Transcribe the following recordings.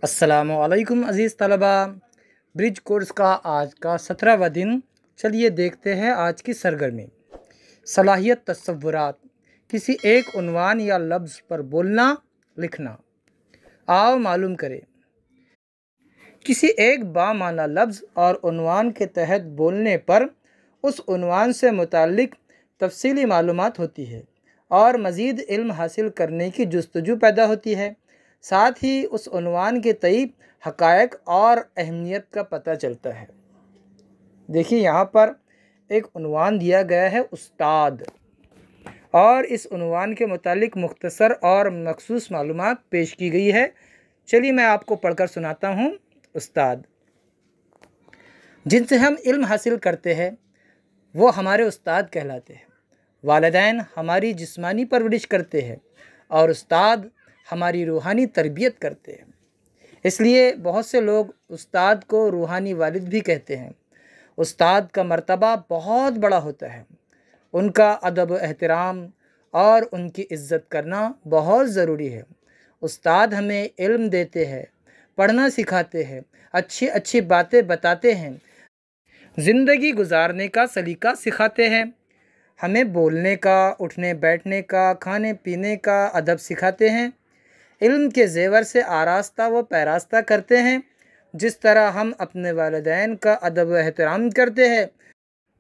अस्सलामुअलैकुम अज़ीज़ तलबा। Bridge course का आज का 17वां दिन। चलिए देखते हैं आज की सरगर्मी। सलाहियत तसव्वुरात, किसी एक उन्वान या लफ्ज़ पर बोलना लिखना। आओ मालूम करें। किसी एक बामाना लफ्ज़ और उन्वान के तहत बोलने पर उस उन्वान से मुताल्लिक़ तफसीली मालूमात होती है और मज़ीद इल्म हासिल करने की जुस्तजू पैदा होती है। साथ ही उस उन्वान के तई हक़ाइक़ और अहमियत का पता चलता है। देखिए यहाँ पर एक उन्वान दिया गया है उस्ताद, और इस उन्वान के मुतालिक मुख्तसर और मखसूस मालूमात पेश की गई है। चलिए मैं आपको पढ़कर सुनाता हूँ। उस्ताद, जिनसे हम इल्म हासिल करते हैं वो हमारे उस्ताद कहलाते हैं। वालिदैन हमारी जिस्मानी परवरिश करते हैं और उस्ताद हमारी रूहानी तरबियत करते हैं। इसलिए बहुत से लोग उस्ताद को रूहानी वालिद भी कहते हैं। उस्ताद का मर्तबा बहुत बड़ा होता है। उनका अदब एहतराम और उनकी इज़्ज़त करना बहुत ज़रूरी है। उस्ताद हमें इल्म देते हैं, पढ़ना सिखाते हैं, अच्छी अच्छी बातें बताते हैं, ज़िंदगी गुजारने का सलीका सिखाते हैं, हमें बोलने का, उठने बैठने का, खाने पीने का अदब सिखाते हैं, इल्म के ज़ेवर से आरास्ता व पैरास्ता करते हैं। जिस तरह हम अपने वालिदैन का अदब व एहतराम करते हैं,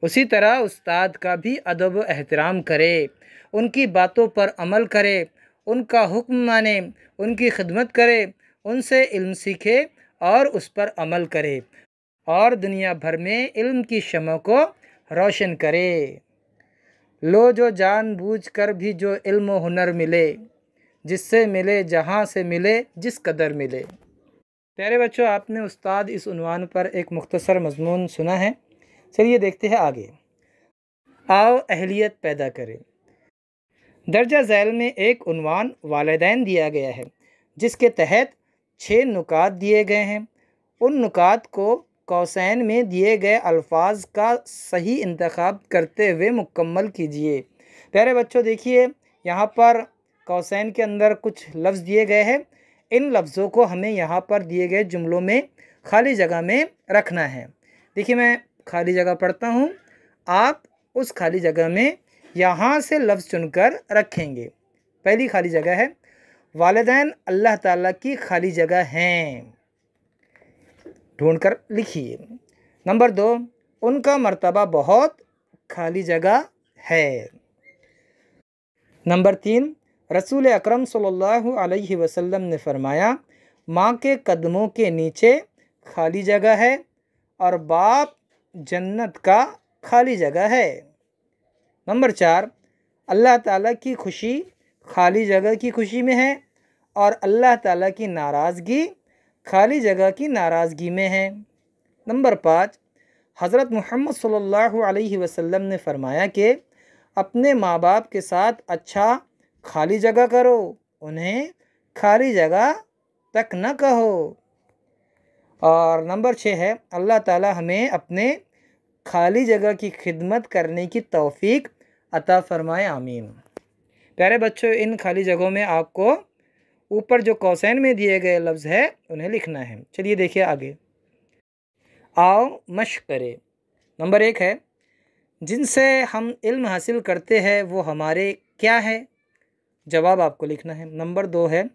उसी तरह उस्ताद का भी अदब व एहतराम करे, उनकी बातों पर अमल करे, उनका हुक्म माने, उनकी खिदमत करे, उनसे इल्म सीखे और उस पर अमल करे और दुनिया भर में इल्म की शमअ को रोशन करे। लो जो जानबूझ कर भी जो इल्म व हुनर मिले, जिससे मिले जहाँ से मिले, जिस कदर मिले। प्यारे बच्चों, आपने उस्ताद इस उन्वान पर एक मुख्तसर मज़मून सुना है। चलिए देखते हैं आगे। आओ अहलियत पैदा करें। दर्जा झैल में एक उन्वान वालिदैन दिया गया है, जिसके तहत 6 नुकात दिए गए हैं। उन नुकात को कौसैन में दिए गए अल्फाज का सही इंतखाब करते हुए मुकम्मल कीजिए। प्यारे बच्चों, देखिए यहाँ पर कौसैन के अंदर कुछ लफ्ज़ दिए गए हैं। इन लफ्ज़ों को हमें यहाँ पर दिए गए जुमलों में खाली जगह में रखना है। देखिए मैं खाली जगह पढ़ता हूँ, आप उस खाली जगह में यहाँ से लफ्ज़ चुनकर रखेंगे। पहली खाली जगह है, वालिदैन अल्लाह ताला की खाली जगह हैं, ढूंढ कर लिखिए। नंबर 2, उनका मर्तबा बहुत, खाली जगह है। नंबर 3, रसूल अकरम सल्लल्लाहु अलैहि वसल्लम ने फरमाया, माँ के कदमों के नीचे खाली जगह है और बाप जन्नत का खाली जगह है। नंबर 4, अल्लाह ताला की खुशी खाली जगह की खुशी में है और अल्लाह ताला की नाराज़गी खाली जगह की नाराज़गी में है। नंबर 5, हज़रत मुहम्मद सल्लल्लाहु अलैहि वसल्लम ने फरमाया कि अपने माँ बाप के साथ अच्छा खाली जगह करो, उन्हें खाली जगह तक न कहो। और नंबर 6 है, अल्लाह ताला हमें अपने खाली जगह की खिदमत करने की तौफीक अता फरमाए, आमीन। प्यारे बच्चों, इन खाली जगहों में आपको ऊपर जो कौसैन में दिए गए लफ्ज़ है उन्हें लिखना है। चलिए देखिए आगे। आओ मश्क करें। नंबर 1 है, जिनसे हम इल्म हासिल करते हैं वो हमारे क्या है, जवाब आपको लिखना है। नंबर 2 है,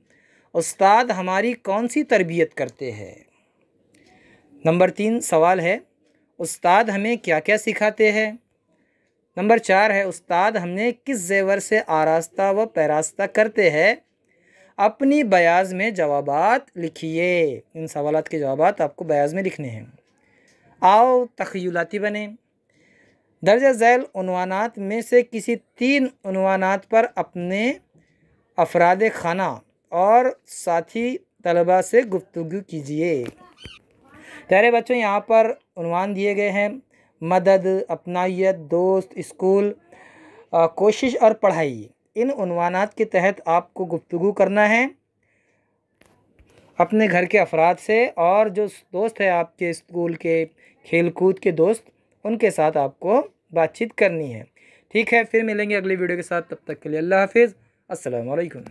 उस्ताद हमारी कौन सी तरबियत करते हैं। नंबर 3 सवाल है, उस्ताद हमें क्या क्या सिखाते हैं। नंबर 4 है, उस्ताद हमने किस ज़ेवर से आरास्ता व पैरास्ता करते हैं। अपनी बयाज़ में जवाबात लिखिए। इन सवालात के जवाबात आपको बयाज़ में लिखने हैं। आओ तख़य्युलाती बने। दर्जा झैल उन्वानात में से किसी 3 उन्वानात पर अपने अफराद खाना और साथी तलबा से गुफ्तगू कीजिए। प्यारे बच्चों, यहाँ पर उन्वान दिए गए हैं, मदद, अपनाइयत, दोस्त, स्कूल, कोशिश और पढ़ाई। इन उन्वानात के तहत आपको गुफ्तगू करना है अपने घर के अफराद से, और जो दोस्त है आपके स्कूल के, खेल कूद के दोस्त, उनके साथ आपको बातचीत करनी है। ठीक है, फिर मिलेंगे अगली वीडियो के साथ। तब तक के लिए अल्लाह हाफिज़। अस्सलामु अलैकुम।